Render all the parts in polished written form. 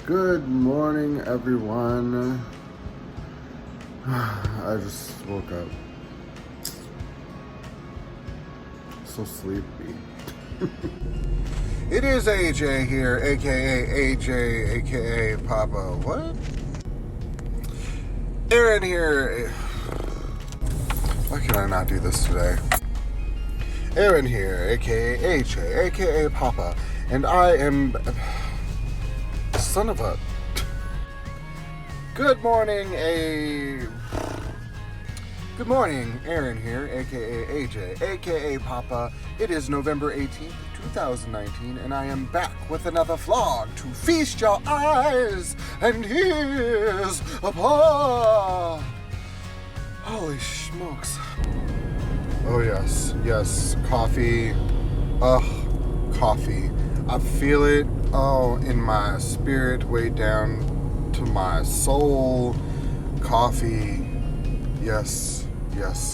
Good morning, everyone. I just woke up. So sleepy. It is AJ here, aka AJ, aka Papa. What? Aaron here. Why can I not do this today? Aaron here, aka AJ, aka Papa, and I am. Son of a. Good morning, Good morning, Aaron here, aka AJ, aka Papa. It is November 18th, 2019, and I am back with another vlog to feast your eyes and ears upon. Holy smokes. Oh yes, coffee. Ugh, coffee. I feel it, in my spirit, way down to my soul. Coffee. Yes,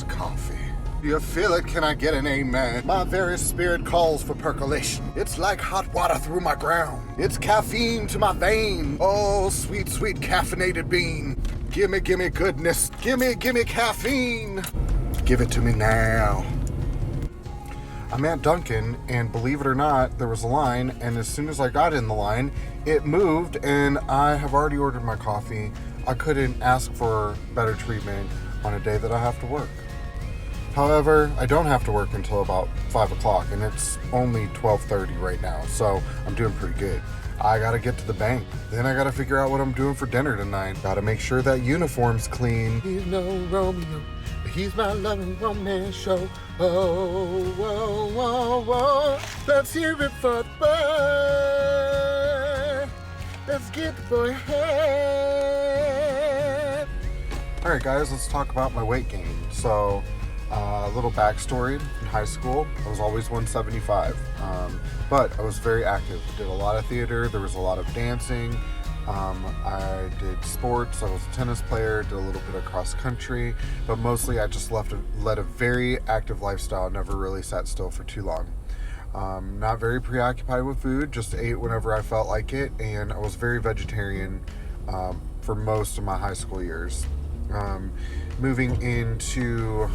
coffee. You feel it? Can I get an amen? My very spirit calls for percolation. It's like hot water through my ground. It's caffeine to my vein. Oh, sweet caffeinated bean. Gimme goodness. Gimme caffeine. Give it to me now. I'm at Dunkin', and believe it or not, there was a line, and as soon as I got in the line, it moved, and I have already ordered my coffee. I couldn't ask for better treatment on a day that I have to work. However, I don't have to work until about 5 o'clock, and it's only 12:30 right now, so I'm doing pretty good. I gotta get to the bank. Then I gotta figure out what I'm doing for dinner tonight. Gotta make sure that uniform's clean. He's no Romeo, but he's my loving romance show. Oh, let's hear it for the boy. Let's get the boy head. Alright guys, let's talk about my weight gain. So, a little backstory. In high school, I was always 175, but I was very active. I did a lot of theater, there was a lot of dancing, I did sports, I was a tennis player, did a little bit of cross country, but mostly I just led a very active lifestyle, never really sat still for too long. Not very preoccupied with food, just ate whenever I felt like it, and I was very vegetarian for most of my high school years. Moving into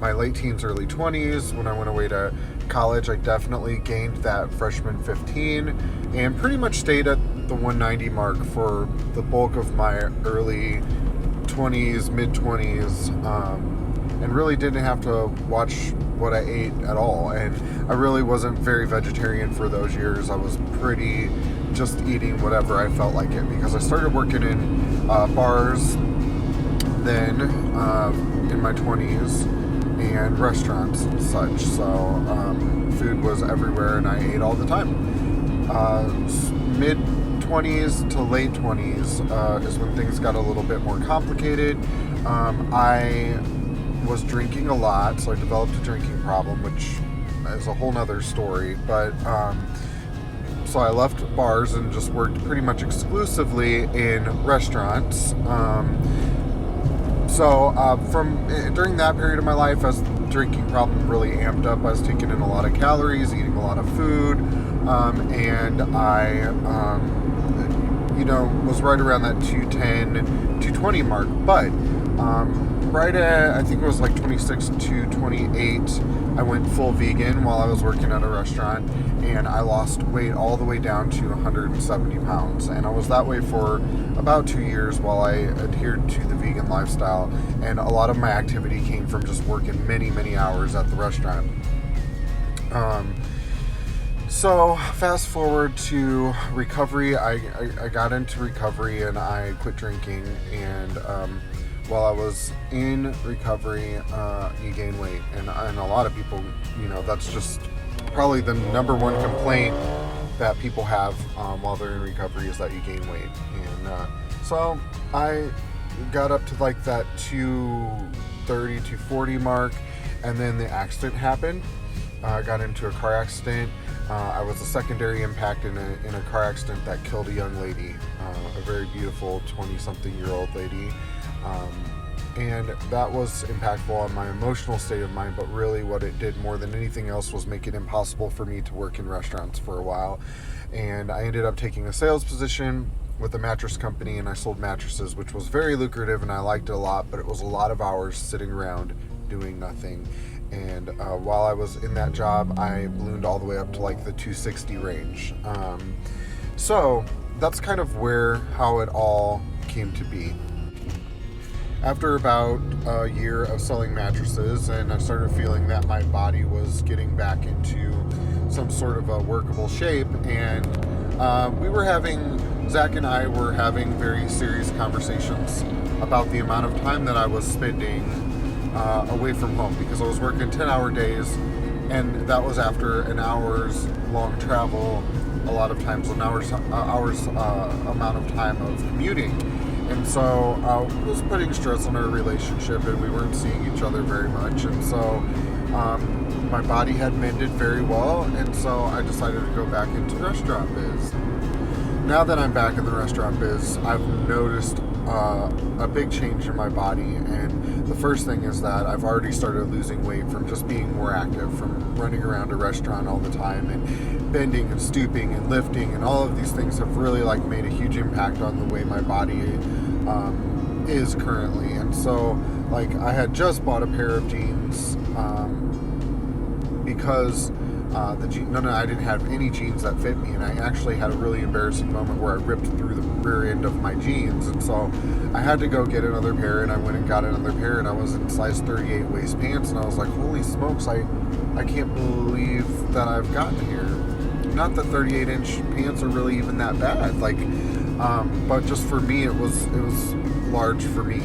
my late teens, early 20s, when I went away to college, I definitely gained that freshman 15 and pretty much stayed at the 190 mark for the bulk of my early 20s, mid 20s, and really didn't have to watch what I ate at all. And I really wasn't very vegetarian for those years. I was pretty just eating whatever I felt like it, because I started working in bars then in my 20s and restaurants and such, so food was everywhere and I ate all the time. Mid 20s to late 20s is when things got a little bit more complicated. I was drinking a lot, so I developed a drinking problem, which is a whole nother story, but so I left bars and just worked pretty much exclusively in restaurants. So during that period of my life, as the drinking problem really amped up, I was taking in a lot of calories, eating a lot of food, and I, was right around that 210, 220 mark. But right at, I think it was like 26 to 28, I went full vegan while I was working at a restaurant, and I lost weight all the way down to 170 pounds. And I was that way for about 2 years while I adhered to the vegan lifestyle, and a lot of my activity came from just working many hours at the restaurant. So fast forward to recovery. I got into recovery and I quit drinking, and while I was in recovery, you gain weight, and a lot of people, that's just probably the number one complaint that people have while they're in recovery, is that you gain weight. And so I got up to like that 230, 240 mark, and then the accident happened. I got into a car accident. I was a secondary impact in a car accident that killed a young lady, a very beautiful 20-something-year-old lady. And that was impactful on my emotional state of mind, but really what it did more than anything else was make it impossible for me to work in restaurants for a while. And I ended up taking a sales position with a mattress company, and I sold mattresses, which was very lucrative, and I liked it a lot, but it was a lot of hours sitting around doing nothing. And while I was in that job, I ballooned all the way up to like the 260 range. So that's kind of how it all came to be. After about a year of selling mattresses, and I started feeling that my body was getting back into some sort of a workable shape, and Zach and I were having very serious conversations about the amount of time that I was spending away from home, because I was working 10-hour days, and that was after an hour's long travel, a lot of times an hour's amount of time of commuting. And so it was putting stress on our relationship, and we weren't seeing each other very much. And so my body had mended very well, and so I decided to go back into the restaurant biz. Now that I'm back in the restaurant biz, I've noticed a big change in my body. And the first thing is that I've already started losing weight from just being more active, from running around a restaurant all the time and bending and stooping and lifting, and all of these things have really like made a huge impact on the way my body is currently. And so like I had just bought a pair of jeans because I didn't have any jeans that fit me, and I actually had a really embarrassing moment where I ripped through the rear end of my jeans, and so I had to go get another pair, and I went and got another pair, and I was in size 38 waist pants, and I was like, holy smokes, I can't believe that I've gotten here. Not that 38-inch pants are really even that bad, like, but just for me, it was large for me.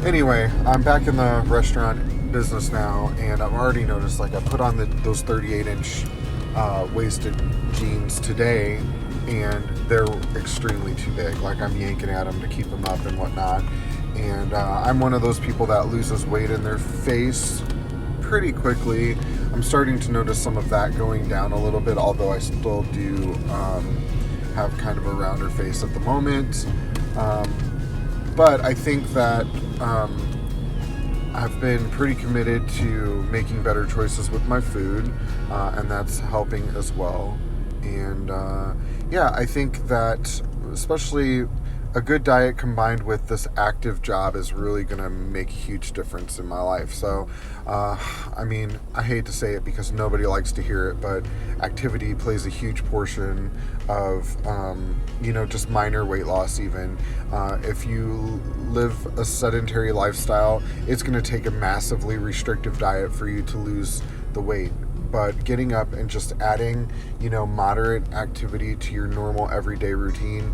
Anyway, I'm back in the restaurant business now, and I've already noticed, like, I put on those 38-inch waisted jeans today, and they're extremely too big. Like, I'm yanking at them to keep them up and whatnot. And I'm one of those people that loses weight in their face pretty quickly. I'm starting to notice some of that going down a little bit, although I still do have kind of a rounder face at the moment. But I think that I've been pretty committed to making better choices with my food, and that's helping as well. And I think that especially a good diet combined with this active job is really going to make a huge difference in my life. So, I hate to say it because nobody likes to hear it, but activity plays a huge portion of, just minor weight loss even. If you live a sedentary lifestyle, it's going to take a massively restrictive diet for you to lose the weight. But getting up and just adding, moderate activity to your normal everyday routine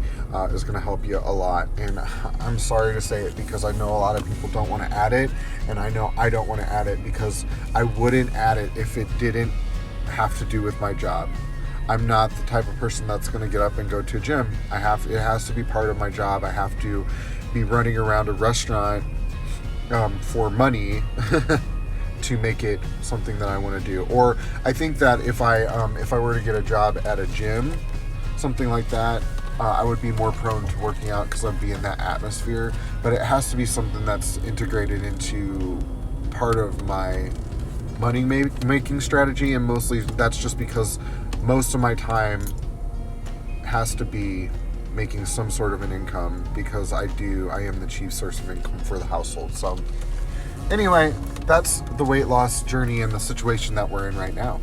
is going to help you a lot. And I'm sorry to say it because I know a lot of people don't want to add it, and I know I don't want to add it because I wouldn't add it if it didn't have to do with my job. I'm not the type of person that's going to get up and go to a gym. It has to be part of my job. I have to be running around a restaurant for money to make it something that I want to do. Or I think that if I were to get a job at a gym, something like that, I would be more prone to working out because I'd be in that atmosphere. But it has to be something that's integrated into part of my money making strategy, and mostly that's just because most of my time has to be making some sort of an income, because I am the chief source of income for the household. So anyway, that's the weight loss journey and the situation that we're in right now.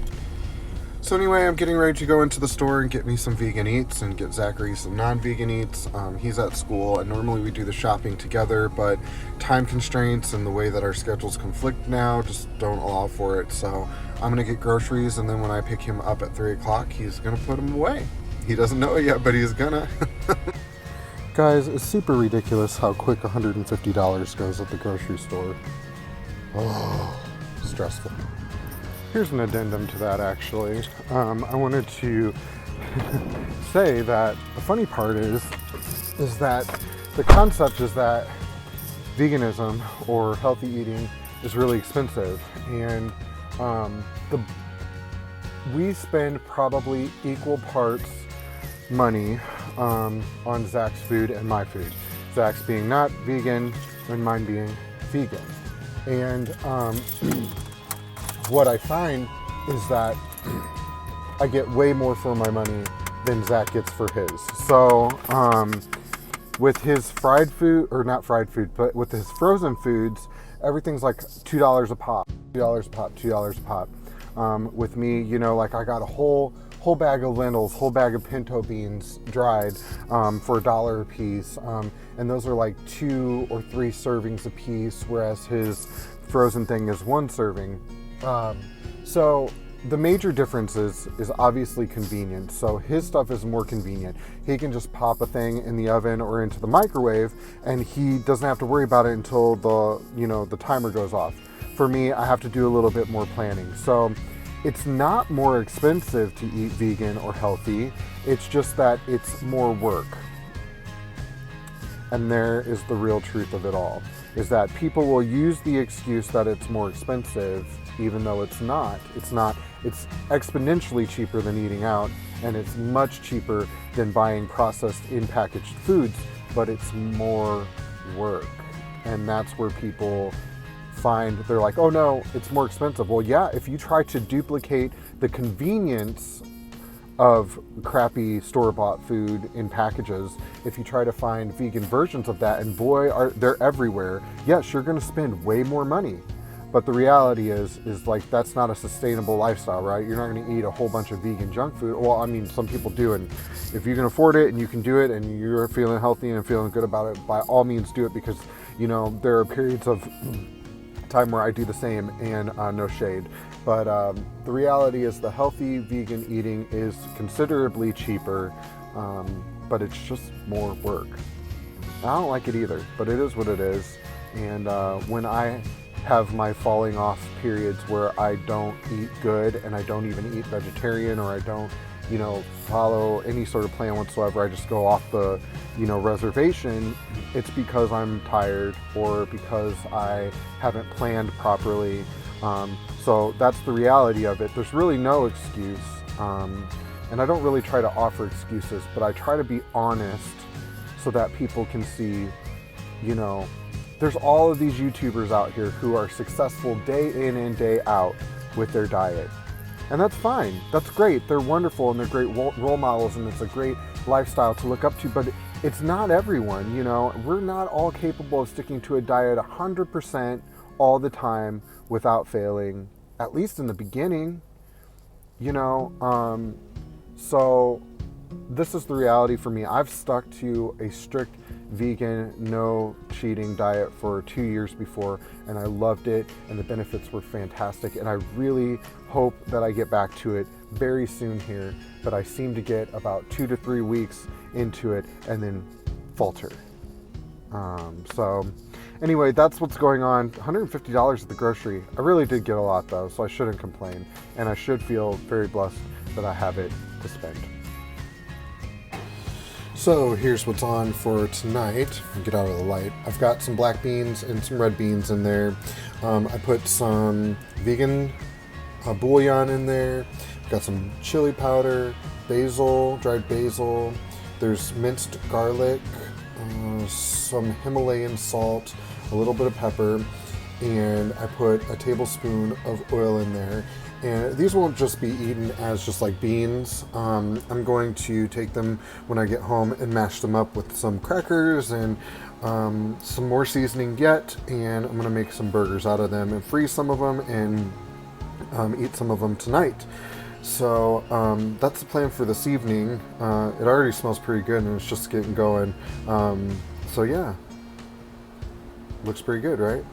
So anyway, I'm getting ready to go into the store and get me some vegan eats and get Zachary some non-vegan eats. He's at school, and normally we do the shopping together, but time constraints and the way that our schedules conflict now just don't allow for it. So I'm going to get groceries, and then when I pick him up at 3 o'clock, he's going to put them away. He doesn't know it yet, but he's gonna. Guys, it's super ridiculous how quick $150 goes at the grocery store. Oh, stressful. Here's an addendum to that, actually. I wanted to say that the funny part is that the concept is that veganism or healthy eating is really expensive, and we spend probably equal parts money on Zach's food and my food. Zach's being not vegan and mine being vegan. And what I find is that I get way more for my money than Zach gets for his. So with his fried food, or not fried food, but with his frozen foods, everything's like $2 a pop, $2 a pop, $2 a pop. With me, you know, like I got a whole bag of lentils, whole bag of pinto beans dried for $1 a piece, and those are like 2 or 3 servings a piece, whereas his frozen thing is 1 serving. So the major difference is obviously convenience. So his stuff is more convenient. He can just pop a thing in the oven or into the microwave, and he doesn't have to worry about it until the timer goes off. For me, I have to do a little bit more planning. So it's not more expensive to eat vegan or healthy. It's just that it's more work. And there is the real truth of it all, is that people will use the excuse that it's more expensive, even though it's not. It's not. It's exponentially cheaper than eating out, and it's much cheaper than buying processed in-packaged foods, but it's more work. And that's where people find, they're like, oh no, it's more expensive. Well, yeah, if you try to duplicate the convenience of crappy store-bought food in packages, if you try to find vegan versions of that, and boy, they're everywhere, yes, you're going to spend way more money. But the reality is like, that's not a sustainable lifestyle, right? You're not going to eat a whole bunch of vegan junk food. Well, I mean, some people do, and if you can afford it and you can do it and you're feeling healthy and feeling good about it, by all means do it, because, you know, there are periods of time where I do the same, and no shade. But the reality is the healthy vegan eating is considerably cheaper, but it's just more work. I don't like it either, but it is what it is. And when I have my falling off periods where I don't eat good and I don't even eat vegetarian, or I don't, you know, follow any sort of plan whatsoever, I just go off the, you know, reservation, it's because I'm tired or because I haven't planned properly. So that's the reality of it. There's really no excuse. And I don't really try to offer excuses, but I try to be honest so that people can see, you know, there's all of these YouTubers out here who are successful day in and day out with their diet. And that's fine. That's great. They're wonderful and they're great role models, and it's a great lifestyle to look up to, but it's not everyone, you know. We're not all capable of sticking to a diet 100% all the time without failing, at least in the beginning, you know. So this is the reality for me. I've stuck to a strict vegan, no cheating diet for 2 years before, and I loved it, and the benefits were fantastic, and I really hope that I get back to it very soon here, but I seem to get about 2 to 3 weeks into it and then falter. So anyway, that's what's going on. $150 at the grocery. I really did get a lot though, so I shouldn't complain, and I should feel very blessed that I have it to spend. So here's what's on for tonight. Get out of the light. I've got some black beans and some red beans in there. I put some vegan bouillon in there. Got some chili powder, basil, dried basil. There's minced garlic, some Himalayan salt, a little bit of pepper, and I put a tablespoon of oil in there. And these won't just be eaten as just like beans. I'm going to take them when I get home and mash them up with some crackers and some more seasoning yet. And I'm going to make some burgers out of them and freeze some of them and eat some of them tonight. So that's the plan for this evening. It already smells pretty good and it's just getting going. So yeah, looks pretty good, right?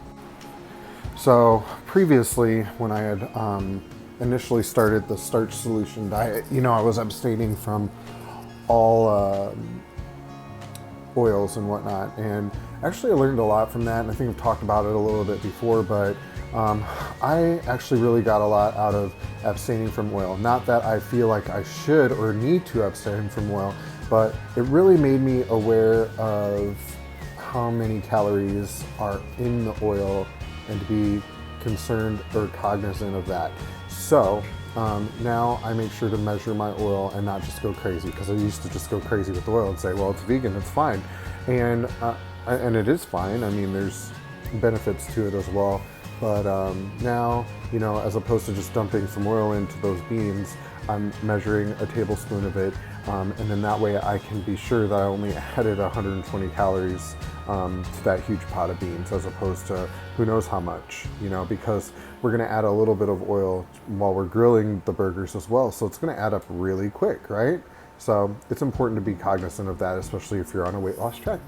So previously, when I had initially started the starch solution diet, you know, I was abstaining from all oils and whatnot, and actually I learned a lot from that, and I think I've talked about it a little bit before, but I actually really got a lot out of abstaining from oil. Not that I feel like I should or need to abstain from oil, but it really made me aware of how many calories are in the oil and to be concerned or cognizant of that. So now I make sure to measure my oil and not just go crazy, because I used to just go crazy with oil and say, well, it's vegan, it's fine. And it is fine. I mean, there's benefits to it as well. But now, you know, as opposed to just dumping some oil into those beans, I'm measuring a tablespoon of it, and then that way I can be sure that I only added 120 calories to that huge pot of beans, as opposed to who knows how much, you know, because we're gonna add a little bit of oil while we're grilling the burgers as well. So it's gonna add up really quick, right? So it's important to be cognizant of that, especially if you're on a weight loss trek.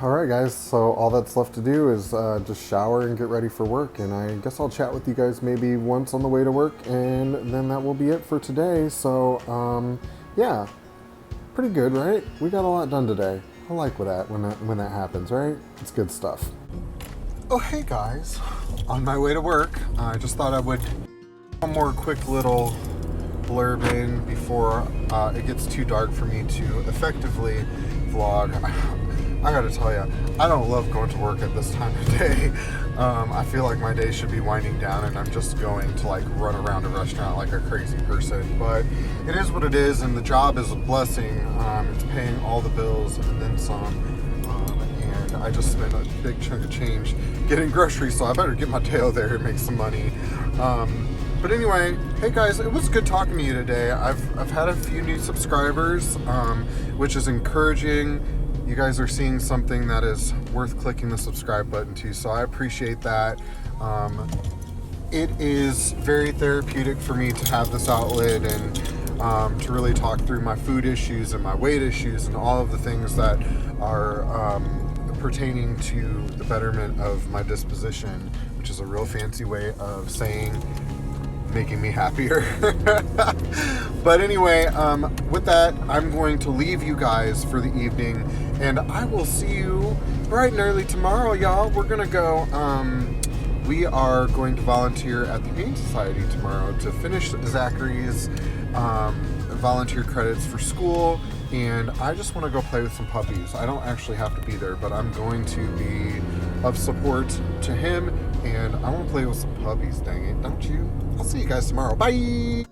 All right, guys, so all that's left to do is just shower and get ready for work, and I guess I'll chat with you guys maybe once on the way to work, and then that will be it for today. So yeah, pretty good, right? We got a lot done today. I like when that happens, right? It's good stuff. Oh, hey guys, on my way to work, I just thought I would one more quick little blurb in before it gets too dark for me to effectively vlog. I gotta tell you, I don't love going to work at this time of day. I feel like my day should be winding down and I'm just going to like run around a restaurant like a crazy person. But it is what it is, and the job is a blessing. It's paying all the bills and then some. And I just spent a big chunk of change getting groceries, so I better get my tail there and make some money. But anyway, hey guys, it was good talking to you today. I've had a few new subscribers, which is encouraging. You guys are seeing something that is worth clicking the subscribe button to, so I appreciate that. It is very therapeutic for me to have this outlet and to really talk through my food issues and my weight issues and all of the things that are pertaining to the betterment of my disposition, which is a real fancy way of saying making me happier. But anyway, with that, I'm going to leave you guys for the evening, and I will see you bright and early tomorrow, y'all. We're gonna go, we are going to volunteer at the Humane Society tomorrow to finish Zachary's volunteer credits for school, and I just want to go play with some puppies. I don't actually have to be there, but I'm going to be of support to him, and I want to play with some puppies, dang it, don't you? I'll see you guys tomorrow. Bye!